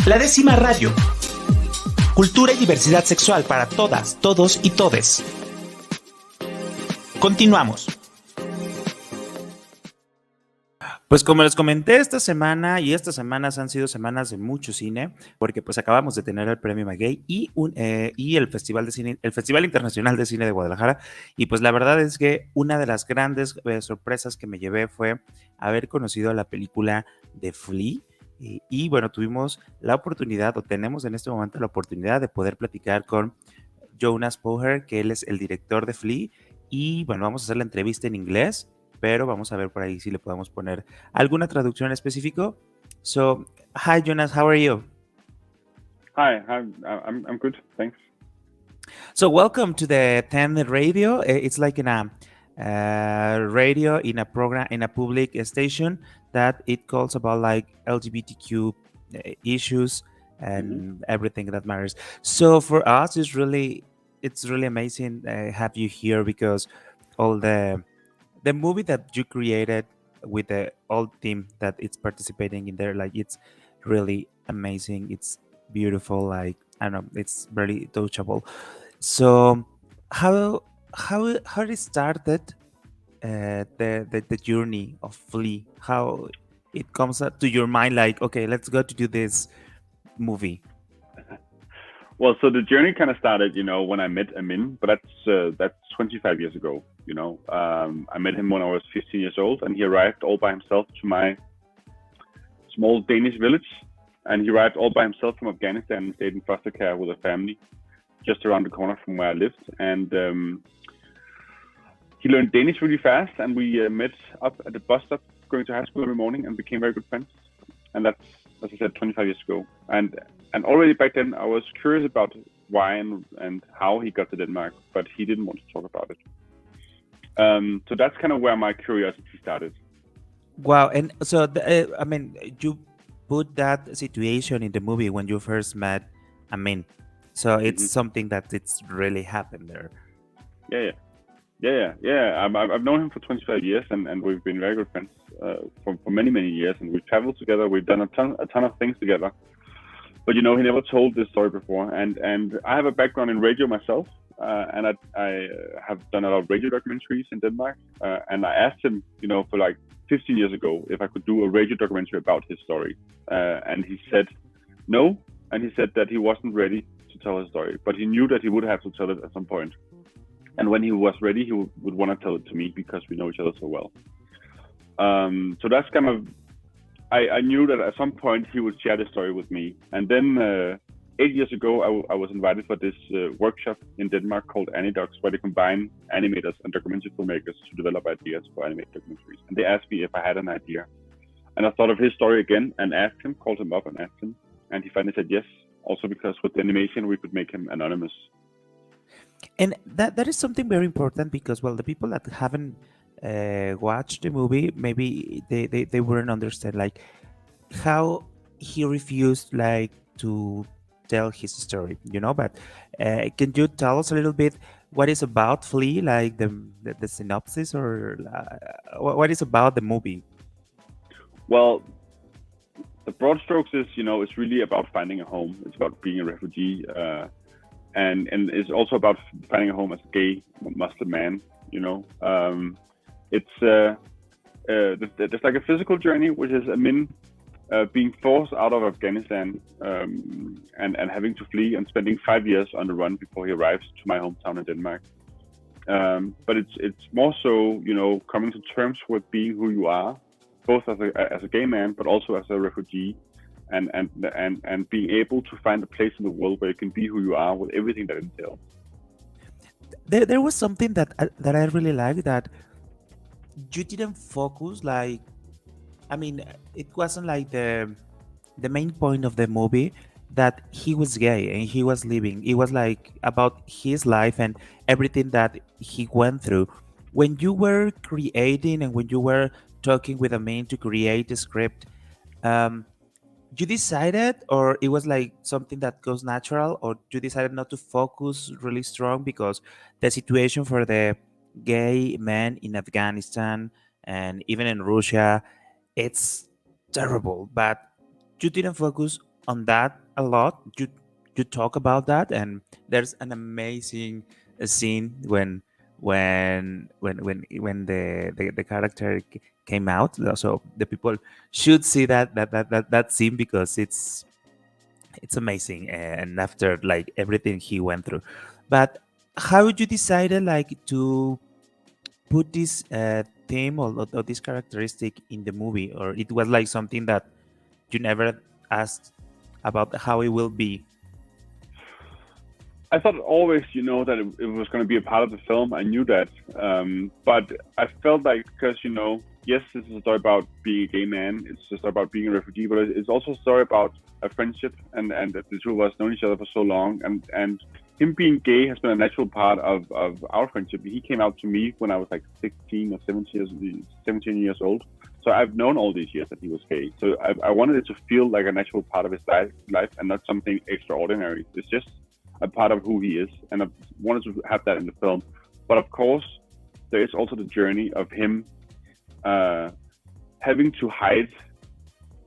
La Décima Radio. Cultura y diversidad sexual para todas, todos y todes. Continuamos. Pues como les comenté esta semana, y estas semanas han sido semanas de mucho cine, porque pues acabamos de tener el Premio Maguey y el Festival de Cine, el Festival Internacional de Cine de Guadalajara, y pues la verdad es que una de las grandes sorpresas que me llevé fue haber conocido la película de Flea. Y bueno, tuvimos la oportunidad, o tenemos en este momento la oportunidad de poder platicar con Jonas Poher, que él es el director de Flea, y bueno, vamos a hacer la entrevista en inglés, pero vamos a ver por ahí si le podemos poner alguna traducción en específico. So, hi Jonas, how are you? Hi, I'm good, thanks. So, welcome to the 10 Radio. It's like in a radio in a program in a public station that it calls about like LGBTQ issues and everything that matters. So for us, it's really amazing have you here because all the movie that you created with the old team that it's participating in there, like it's really amazing. It's beautiful. Like I don't know, it's very touchable. So how it started the journey of Flea? How it comes up to your mind? Like okay, let's go to do this movie. Well, so the journey kind of started, when I met Amin, but that's 25 years ago. I met him when I was 15 years old, and he arrived all by himself to my small Danish village. And he arrived all by himself from Afghanistan and stayed in foster care with a family just around the corner from where I lived. And he learned Danish really fast, and we met up at the bus stop going to high school every morning and became very good friends. And that's, as I said, 25 years ago. And already back then, I was curious about why and how he got to Denmark, but he didn't want to talk about it. So that's kind of where my curiosity started. Wow. And so, you put that situation in the movie when you first met Amin. So it's something that it's really happened there. Yeah. I've known him for 25 years, and we've been very good friends for many, many years. And we've traveled together. We've done a ton of things together. But he never told this story before. And I have a background in radio myself, and I have done a lot of radio documentaries in Denmark. And I asked him, for like 15 years ago, if I could do a radio documentary about his story. And he said no, and he said that he wasn't ready to tell his story, but he knew that he would have to tell it at some point. And when he was ready, he would want to tell it to me because we know each other so well. So that's kind of, I knew that at some point he would share the story with me. And then 8 years ago, I was invited for this workshop in Denmark called Anidocs, where they combine animators and documentary filmmakers to develop ideas for animated documentaries. And they asked me if I had an idea. And I thought of his story again and asked him, called him up and asked him. And he finally said yes, also because with the animation, we could make him anonymous. And that is something very important because, well, the people that haven't watched the movie, maybe they wouldn't understand like how he refused like to tell his story, but can you tell us a little bit what is about Flea, like the synopsis, or what is about the movie? Well, the broad strokes is, it's really about finding a home. It's about being a refugee, and it's also about finding a home as a gay Muslim man. It's there's like a physical journey, which is Amin being forced out of Afghanistan and having to flee and spending 5 years on the run before he arrives to my hometown in Denmark. But it's more so, coming to terms with being who you are, both as a gay man, but also as a refugee, and being able to find a place in the world where you can be who you are with everything that entails. There was something that I really liked, that you didn't focus like, it wasn't like the main point of the movie that he was gay and he was living. It was like about his life and everything that he went through. When you were creating and when you were talking with Amin to create a script, you decided, or it was like something that goes natural, or you decided not to focus really strong because the situation for the gay men in Afghanistan and even in Russia, it's terrible, but you didn't focus on that a lot. You talk about that, and there's an amazing scene when the character came out. So the people should see that scene because it's amazing, and after like everything he went through. But how you decided like to put this theme or this characteristic in the movie, or it was like something that you never asked about how it will be? I thought always, that it was going to be a part of the film. I knew that, but I felt like because yes, this is a story about being a gay man. It's a story about being a refugee, but it's also a story about a friendship and that the two of us known each other for so long, and him being gay has been a natural part of our friendship. He came out to me when I was like 16 or 17 years old. So I've known all these years that he was gay. So I wanted it to feel like a natural part of his life and not something extraordinary. It's just a part of who he is, and I wanted to have that in the film. But of course, there is also the journey of him having to hide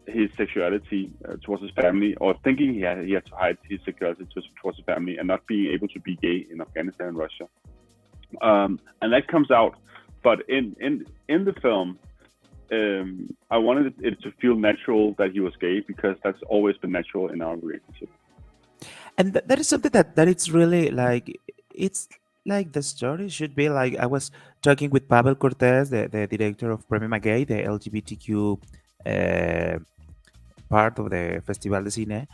his sexuality towards his family, or thinking he had to hide his sexuality towards his family, and not being able to be gay in Afghanistan and Russia. And that comes out, but in the film, I wanted it to feel natural that he was gay, because that's always been natural in our relationship. And that is something that it's really like, it's like the story should be like. I was talking with Pavel Cortez, the director of Premio Magay, the LGBTQ uh, part of the Festival de Cine,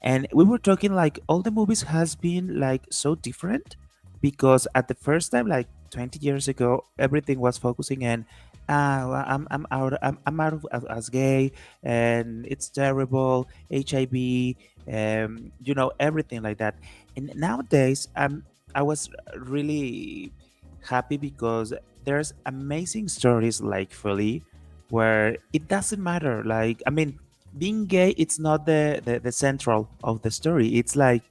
and we were talking like all the movies has been like so different, because at the first time, like 20 years ago, everything was focusing on, well, I'm out of, as gay, and it's terrible, HIV, everything like that. And nowadays, I was really happy because there's amazing stories like Philly, where it doesn't matter. Like, I mean, being gay, it's not the central of the story. It's like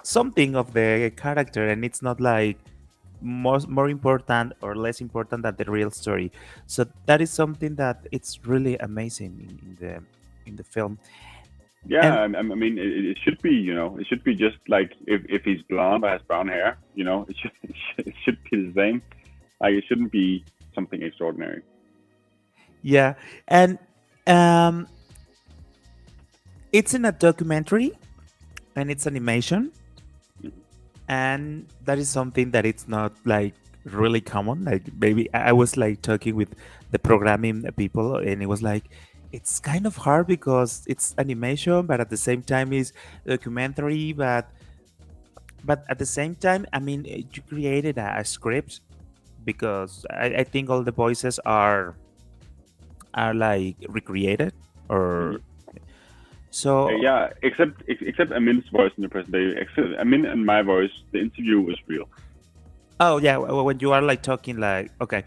something of the character, and it's not like more important or less important than the real story. So that is something that it's really amazing in the film. Yeah, And I mean, it should be, it should be just like if he's blonde or has brown hair, it should be the same. Like, it shouldn't be something extraordinary. yeah, and um it's in a documentary, and it's animation, Mhm. and that is something that it's not like really common. Like, maybe I was like talking with the programming people, and it was like it's kind of hard because it's animation, but at the same time is documentary. But at the same time, I mean, you created a script, because I think all the voices are like recreated, or Mhm. so. Yeah, except Amin's voice in the presentation. Except Amin and my voice, the interview was real. Oh yeah, when you are like talking, like, okay,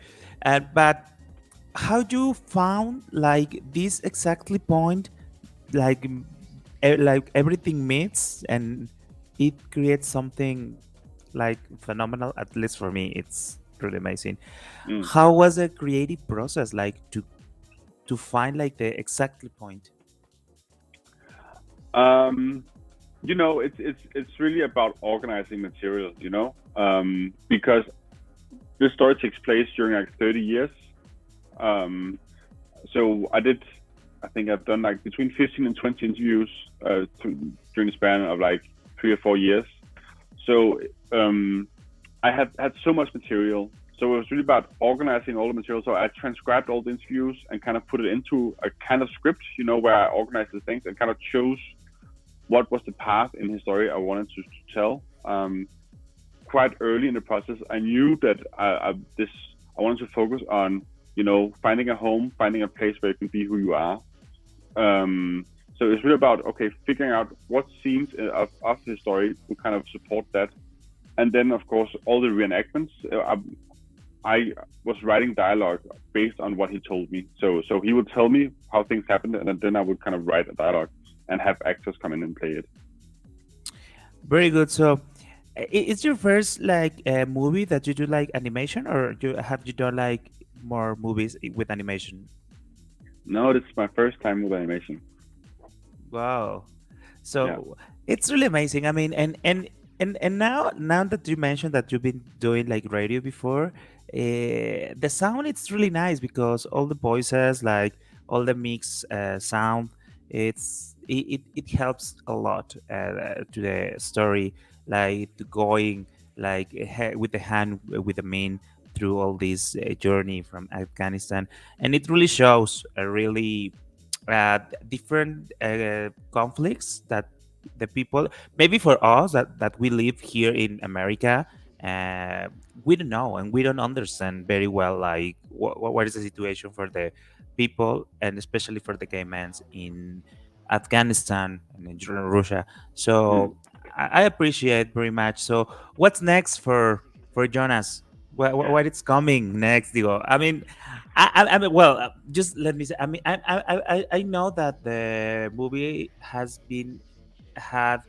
but how you found like this exactly point, like, like everything meets, and it creates something like phenomenal. At least for me, it's really amazing. Mm. How was the creative process like to find like the exactly point? Um, it's really about organizing material. Because this story takes place during like 30 years. Um, so I think I've done like between 15 and 20 interviews during the span of like 3 or 4 years. So I have had so much material. So it was really about organizing all the material. So I transcribed all the interviews and kind of put it into a kind of script, where I organized the things and kind of chose what was the path in his story I wanted to tell. Quite early in the process, I knew that I wanted to focus on, finding a home, finding a place where you can be who you are. So it's really about, okay, figuring out what scenes of his story will kind of support that. And then, of course, all the reenactments. I was writing dialogue based on what he told me. So he would tell me how things happened, and then I would kind of write a dialogue and have actors come in and play it. Very good. So, it's your first like movie that you do like animation, or you done like more movies with animation? No, this is my first time with animation. Wow. Yeah. So it's really amazing. I mean, and now that you mentioned that you've been doing like radio before, the sound it's really nice because all the voices, like all the mix sound, it helps a lot to the story, like to going like with the hand with the main through all this journey from Afghanistan, and it really shows a really different conflicts that the people, maybe for us that we live here in America, uh, we don't know and we don't understand very well like what is the situation for the people and especially for the gay men in Afghanistan and in Russia. Mm. So I appreciate very much. So what's next for Jonas? What is coming next, Digo? I mean, I mean, well, just let me say. I mean, I know that the movie has been had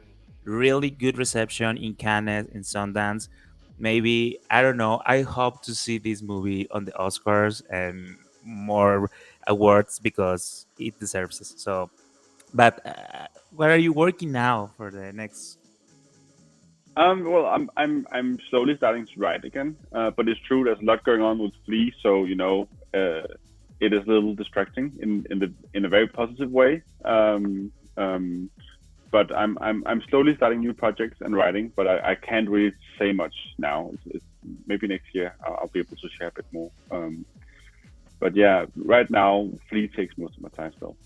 really good reception in Cannes, in Sundance. Maybe I don't know. I hope to see this movie on the Oscars and more awards because it deserves it. So, but what are you working now for the next? Well, I'm slowly starting to write again, but it's true there's a lot going on with Flea, so it is a little distracting in a very positive way. But I'm slowly starting new projects and writing, but I can't really say much now. It's maybe next year I'll be able to share a bit more. But yeah, right now Flea takes most of my time still.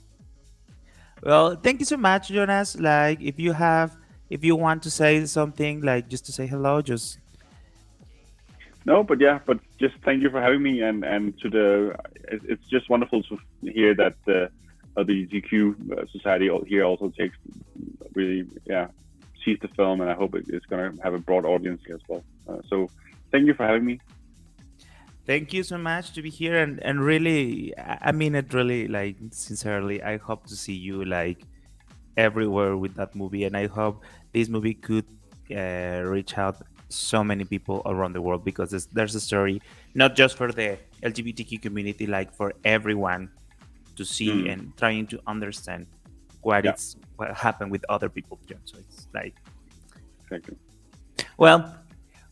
Well, thank you so much, Jonas. Like, if you want to say something, like just to say hello, just No, but yeah, but just thank you for having me, and to the it's just wonderful to hear that the LGBTQ society here also takes really sees the film, and I hope it's gonna have a broad audience here as well. So thank you for having me. thank you so much to be here and really, I mean it really like sincerely. I hope to see you like everywhere with that movie, and I hope this movie could reach out so many people around the world because there's a story not just for the LGBTQ community, like for everyone to see Mm, and trying to understand yeah, what happened with other people. So it's like, exactly. well,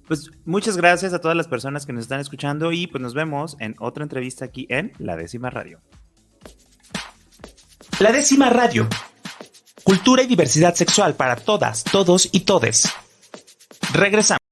pues muchas gracias a todas las personas que nos están escuchando y pues nos vemos en otra entrevista aquí en La Décima Radio. La Décima Radio. Cultura y diversidad sexual para todas, todos y todes. Regresamos.